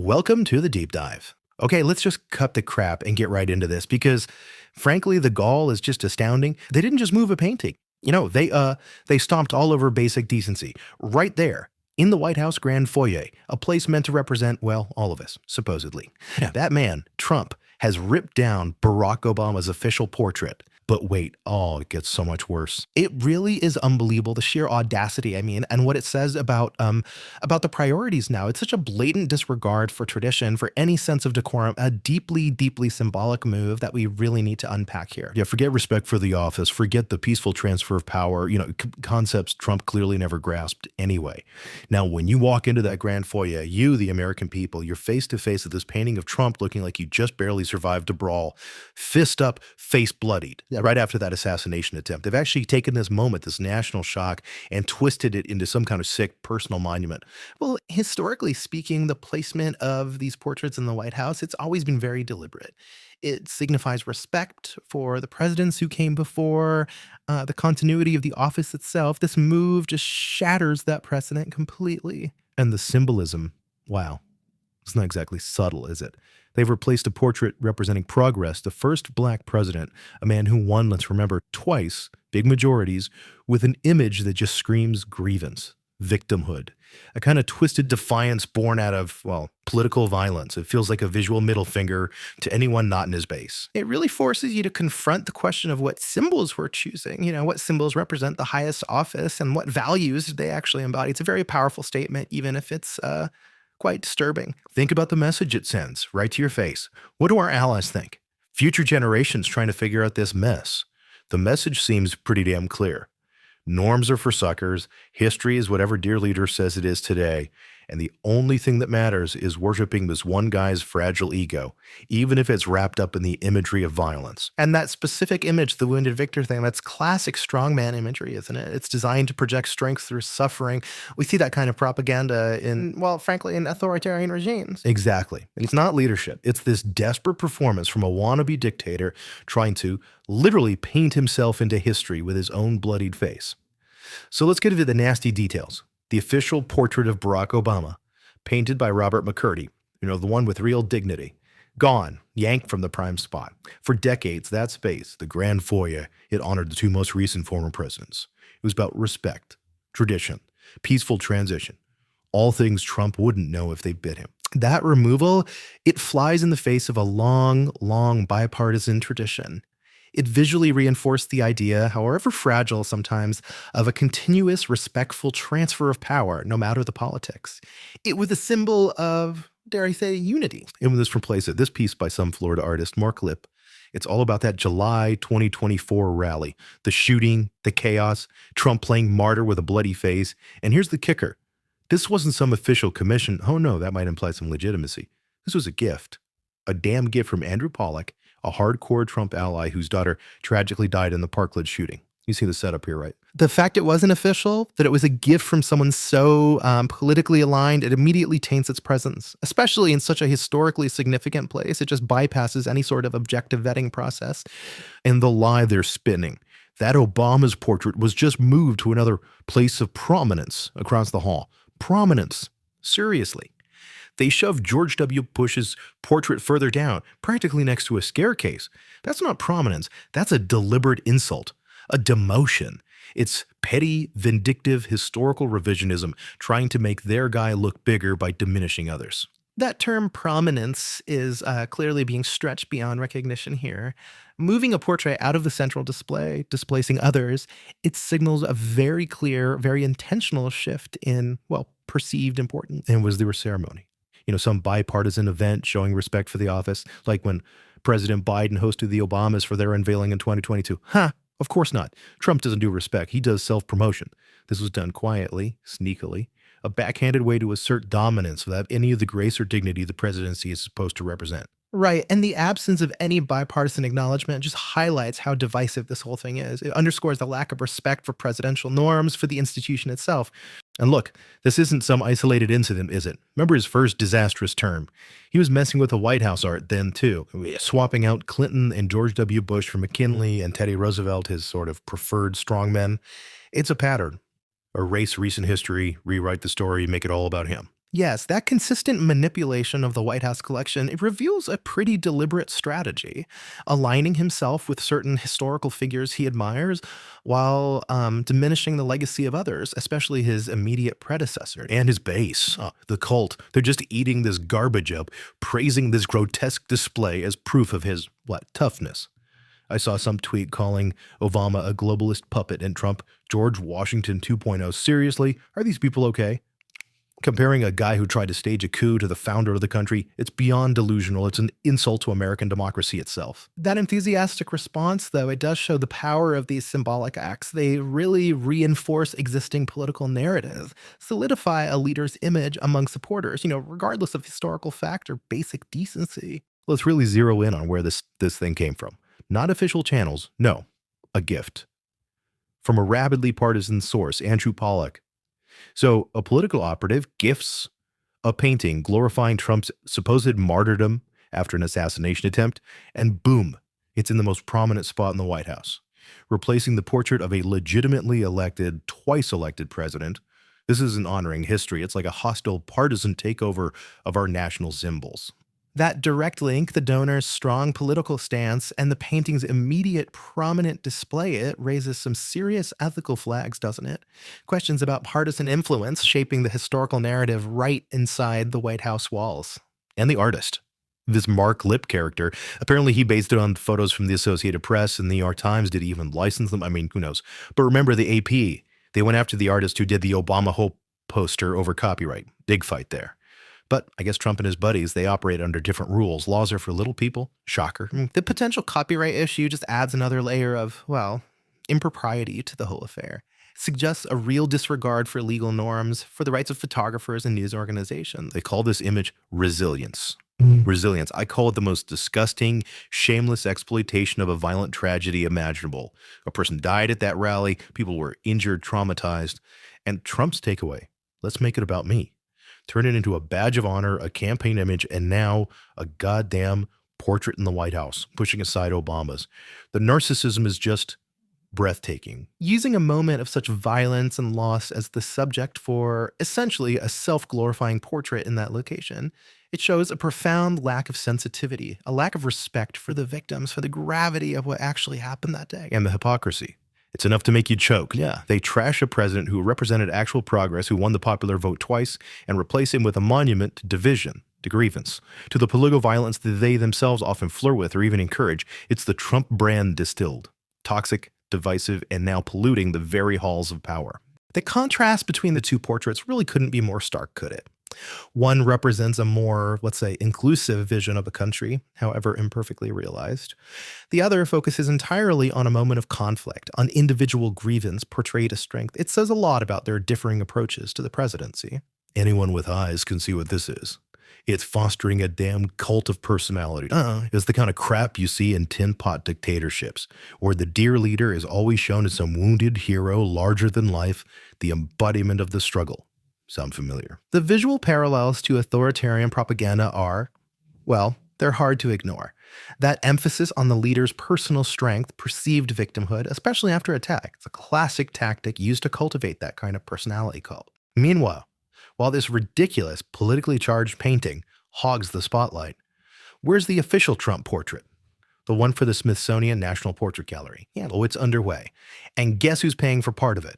Welcome to the deep dive. Okay, let's just cut the crap and get right into this because frankly, the gall is just astounding. They didn't just move a painting. They stomped all over basic decency right there in the White House Grand Foyer, a place meant to represent, well, all of us, supposedly. Yeah. That man, Trump, has ripped down Barack Obama's official portrait. But wait, it gets so much worse. It really is unbelievable, the sheer audacity, and what it says about the priorities now. It's such a blatant disregard for tradition, for any sense of decorum, a deeply, deeply symbolic move that we really need to unpack here. Yeah, forget respect for the office, forget the peaceful transfer of power, concepts Trump clearly never grasped anyway. Now, when you walk into that grand foyer, you, the American people, you're face to face with this painting of Trump looking like you just barely survived a brawl, fist up, face bloodied. Right after that assassination attempt. They've actually taken this moment, this national shock, and twisted it into some kind of sick personal monument. Well, historically speaking, the placement of these portraits in the White House, it's always been very deliberate. It signifies respect for the presidents who came before, the continuity of the office itself. This move just shatters that precedent completely. And the symbolism, wow, it's not exactly subtle, is it? They've replaced a portrait representing Progress, the first black president, a man who won, let's remember, twice, big majorities, with an image that just screams grievance, victimhood, a kind of twisted defiance born out of, well, political violence. It feels like a visual middle finger to anyone not in his base. It really forces you to confront the question of what symbols we're choosing, what symbols represent the highest office and what values they actually embody. It's a very powerful statement, even if it's quite disturbing. Think about the message it sends right to your face. What do our allies think? Future generations trying to figure out this mess. The message seems pretty damn clear. Norms are for suckers. History is whatever dear leader says it is today. And the only thing that matters is worshiping this one guy's fragile ego, even if it's wrapped up in the imagery of violence. And that specific image, the Wounded Victor thing, that's classic strongman imagery, isn't it? It's designed to project strength through suffering. We see that kind of propaganda in, well, frankly, in authoritarian regimes. Exactly. It's not leadership. It's this desperate performance from a wannabe dictator trying to literally paint himself into history with his own bloodied face. So let's get into the nasty details. The official portrait of Barack Obama, painted by Robert McCurdy, the one with real dignity, gone, yanked from the prime spot. For decades, that space, the Grand Foyer, it honored the two most recent former presidents. It was about respect, tradition, peaceful transition, all things Trump wouldn't know if they bit him. That removal, it flies in the face of a long, long bipartisan tradition. It visually reinforced the idea, however fragile sometimes, of a continuous, respectful transfer of power, no matter the politics. It was a symbol of, dare I say, unity. And when this replaced it, this piece by some Florida artist, Mark Lipp, it's all about that July 2024 rally, the shooting, the chaos, Trump playing martyr with a bloody face. And here's the kicker. This wasn't some official commission. Oh no, that might imply some legitimacy. This was a gift. A damn gift from Andrew Pollack, a hardcore Trump ally whose daughter tragically died in the Parkland shooting. You see the setup here, right? The fact it wasn't official, that it was a gift from someone so politically aligned, it immediately taints its presence, especially in such a historically significant place. It just bypasses any sort of objective vetting process. And the lie they're spinning, that Obama's portrait was just moved to another place of prominence across the hall. Prominence. Seriously. They shoved George W. Bush's portrait further down, practically next to a staircase. That's not prominence. That's a deliberate insult, a demotion. It's petty, vindictive, historical revisionism trying to make their guy look bigger by diminishing others. That term prominence is clearly being stretched beyond recognition here. Moving a portrait out of the central display, displacing others, it signals a very clear, very intentional shift in, well, perceived importance. And was there a ceremony? Some bipartisan event showing respect for the office, like when President Biden hosted the Obamas for their unveiling in 2022. Of course not. Trump doesn't do respect. He does self-promotion. This was done quietly, sneakily, a backhanded way to assert dominance without any of the grace or dignity the presidency is supposed to represent. Right, and the absence of any bipartisan acknowledgement just highlights how divisive this whole thing is. It underscores the lack of respect for presidential norms, for the institution itself. And look, this isn't some isolated incident, is it? Remember his first disastrous term. He was messing with the White House art then, too, swapping out Clinton and George W. Bush for McKinley and Teddy Roosevelt, his sort of preferred strongmen. It's a pattern. Erase recent history, rewrite the story, make it all about him. Yes, that consistent manipulation of the White House collection, it reveals a pretty deliberate strategy, aligning himself with certain historical figures he admires while diminishing the legacy of others, especially his immediate predecessor and his base, the cult. They're just eating this garbage up, praising this grotesque display as proof of his, what, toughness. I saw some tweet calling Obama a globalist puppet and Trump George Washington 2.0. Seriously, are these people okay? Comparing a guy who tried to stage a coup to the founder of the country, it's beyond delusional. It's an insult to American democracy itself. That enthusiastic response, though, it does show the power of these symbolic acts. They really reinforce existing political narrative, solidify a leader's image among supporters, regardless of historical fact or basic decency. Let's really zero in on where this thing came from. Not official channels, no, a gift. From a rabidly partisan source, Andrew Pollock. So, a political operative gifts a painting glorifying Trump's supposed martyrdom after an assassination attempt, and boom, it's in the most prominent spot in the White House, replacing the portrait of a legitimately elected, twice elected president. This isn't honoring history, it's like a hostile partisan takeover of our national symbols. That direct link, the donor's strong political stance, and the painting's immediate prominent display, it raises some serious ethical flags, doesn't it? Questions about partisan influence shaping the historical narrative right inside the White House walls. And the artist. This Mark Lip character, apparently he based it on photos from the Associated Press and the New York Times. Did he even license them? I mean, who knows? But remember the AP, they went after the artist who did the Obama Hope poster over copyright. Big fight there. But I guess Trump and his buddies, they operate under different rules. Laws are for little people. Shocker. The potential copyright issue just adds another layer of, well, impropriety to the whole affair. Suggests a real disregard for legal norms, for the rights of photographers and news organizations. They call this image resilience. Resilience. I call it the most disgusting, shameless exploitation of a violent tragedy imaginable. A person died at that rally. People were injured, traumatized. And Trump's takeaway, let's make it about me. Turn it into a badge of honor, a campaign image, and now a goddamn portrait in the White House, pushing aside Obama's. The narcissism is just breathtaking. Using a moment of such violence and loss as the subject for essentially a self-glorifying portrait in that location, it shows a profound lack of sensitivity, a lack of respect for the victims, for the gravity of what actually happened that day, and the hypocrisy. It's enough to make you choke. Yeah, they trash a president who represented actual progress, who won the popular vote twice, and replace him with a monument to division, to grievance, to the political violence that they themselves often flirt with or even encourage. It's the Trump brand distilled. Toxic, divisive, and now polluting the very halls of power. The contrast between the two portraits really couldn't be more stark, could it? One represents a more, let's say, inclusive vision of the country, however imperfectly realized. The other focuses entirely on a moment of conflict, on individual grievance portrayed as strength. It says a lot about their differing approaches to the presidency. Anyone with eyes can see what this is. It's fostering a damn cult of personality. It's the kind of crap you see in tin pot dictatorships, where the dear leader is always shown as some wounded hero larger than life, the embodiment of the struggle. Sound familiar? The visual parallels to authoritarian propaganda are, well, they're hard to ignore. That emphasis on the leader's personal strength, perceived victimhood, especially after attack, it's a classic tactic used to cultivate that kind of personality cult. Meanwhile, while this ridiculous, politically charged painting hogs the spotlight, where's the official Trump portrait? The one for the Smithsonian National Portrait Gallery. Yeah, well, it's underway. And guess who's paying for part of it?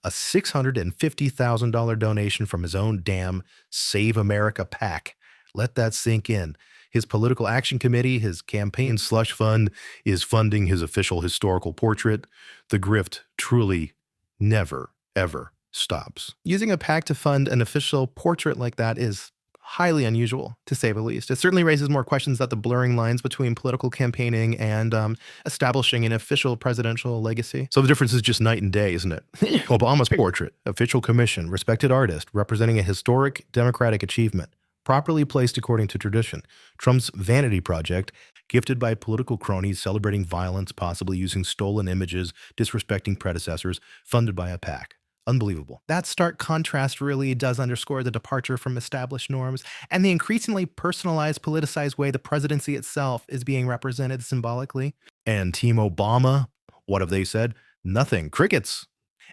A $650,000 donation from his own damn Save America PAC. Let that sink in. His political action committee, his campaign slush fund, is funding his official historical portrait. The grift truly never, ever stops. Using a PAC to fund an official portrait like that is highly unusual, to say the least. It certainly raises more questions about the blurring lines between political campaigning and establishing an official presidential legacy. So the difference is just night and day, isn't it? Obama's portrait, official commission, respected artist, representing a historic democratic achievement, properly placed according to tradition. Trump's vanity project, gifted by political cronies celebrating violence, possibly using stolen images, disrespecting predecessors, funded by a PAC. Unbelievable. That stark contrast really does underscore the departure from established norms and the increasingly personalized, politicized way the presidency itself is being represented symbolically. And Team Obama, what have they said? Nothing. Crickets.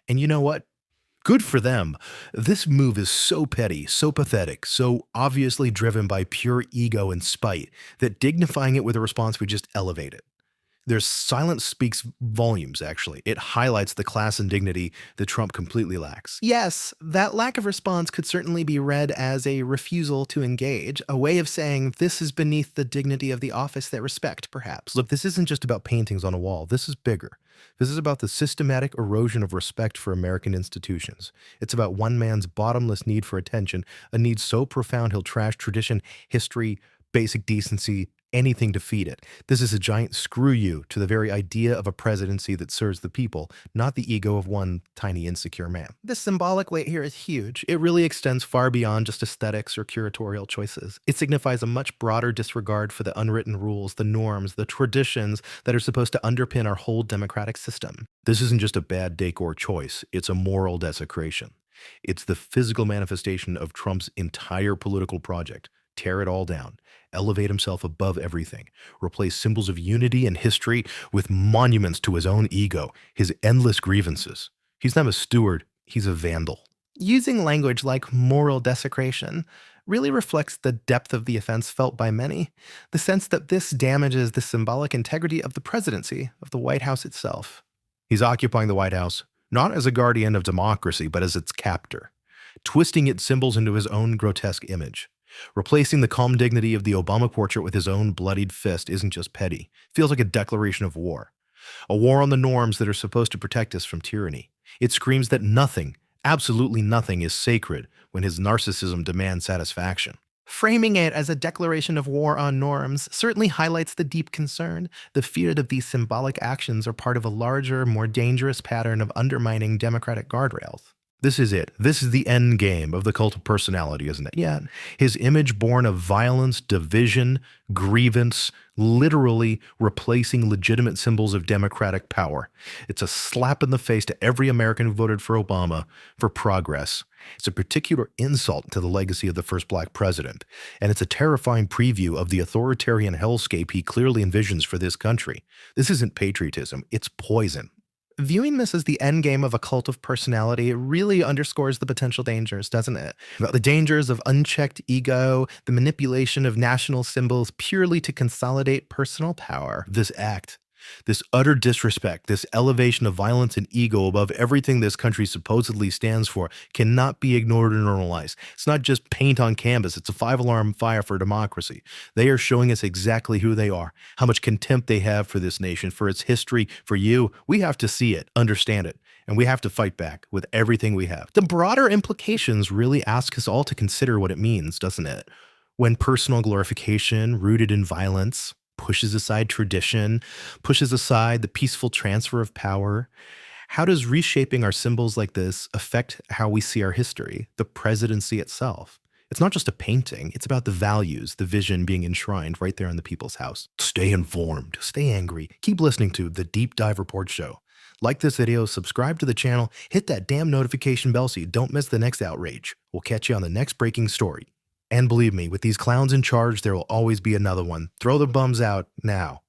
And you know what? Good for them. This move is so petty, so pathetic, so obviously driven by pure ego and spite that dignifying it with a response would just elevate it. Their silence speaks volumes, actually. It highlights the class and dignity that Trump completely lacks. Yes, that lack of response could certainly be read as a refusal to engage, a way of saying this is beneath the dignity of the office that respect, perhaps. Look, this isn't just about paintings on a wall. This is bigger. This is about the systematic erosion of respect for American institutions. It's about one man's bottomless need for attention, a need so profound he'll trash tradition, history, basic decency, anything to feed it. This is a giant screw you to the very idea of a presidency that serves the people, not the ego of one tiny insecure man. The symbolic weight here is huge. It really extends far beyond just aesthetics or curatorial choices. It signifies a much broader disregard for the unwritten rules, the norms, the traditions that are supposed to underpin our whole democratic system. This isn't just a bad decor choice, it's a moral desecration. It's the physical manifestation of Trump's entire political project. Tear it all down, elevate himself above everything, replace symbols of unity and history with monuments to his own ego, his endless grievances. He's not a steward, he's a vandal. Using language like moral desecration really reflects the depth of the offense felt by many, the sense that this damages the symbolic integrity of the presidency, of the White House itself. He's occupying the White House, not as a guardian of democracy, but as its captor, twisting its symbols into his own grotesque image. Replacing the calm dignity of the Obama portrait with his own bloodied fist isn't just petty. It feels like a declaration of war. A war on the norms that are supposed to protect us from tyranny. It screams that nothing, absolutely nothing, is sacred when his narcissism demands satisfaction. Framing it as a declaration of war on norms certainly highlights the deep concern, the fear that these symbolic actions are part of a larger, more dangerous pattern of undermining democratic guardrails. This is it. This is the end game of the cult of personality, isn't it? Yeah. His image born of violence, division, grievance, literally replacing legitimate symbols of democratic power. It's a slap in the face to every American who voted for Obama for progress. It's a particular insult to the legacy of the first black president, and it's a terrifying preview of the authoritarian hellscape he clearly envisions for this country. This isn't patriotism, it's poison. Viewing this as the endgame of a cult of personality really underscores the potential dangers, doesn't it? About the dangers of unchecked ego, the manipulation of national symbols purely to consolidate personal power. This act, this utter disrespect, this elevation of violence and ego above everything this country supposedly stands for cannot be ignored or normalized. It's not just paint on canvas, it's a five-alarm fire for democracy. They are showing us exactly who they are, how much contempt they have for this nation, for its history, for you. We have to see it, understand it, and we have to fight back with everything we have. The broader implications really ask us all to consider what it means, doesn't it? When personal glorification, rooted in violence, pushes aside tradition, pushes aside the peaceful transfer of power. How does reshaping our symbols like this affect how we see our history, the presidency itself? It's not just a painting, it's about the values, the vision being enshrined right there in the people's house. Stay informed, stay angry, keep listening to the Deep Dive Report Show. Like this video, subscribe to the channel, hit that damn notification bell so you don't miss the next outrage. We'll catch you on the next breaking story. And believe me, with these clowns in charge, there will always be another one. Throw the bums out now.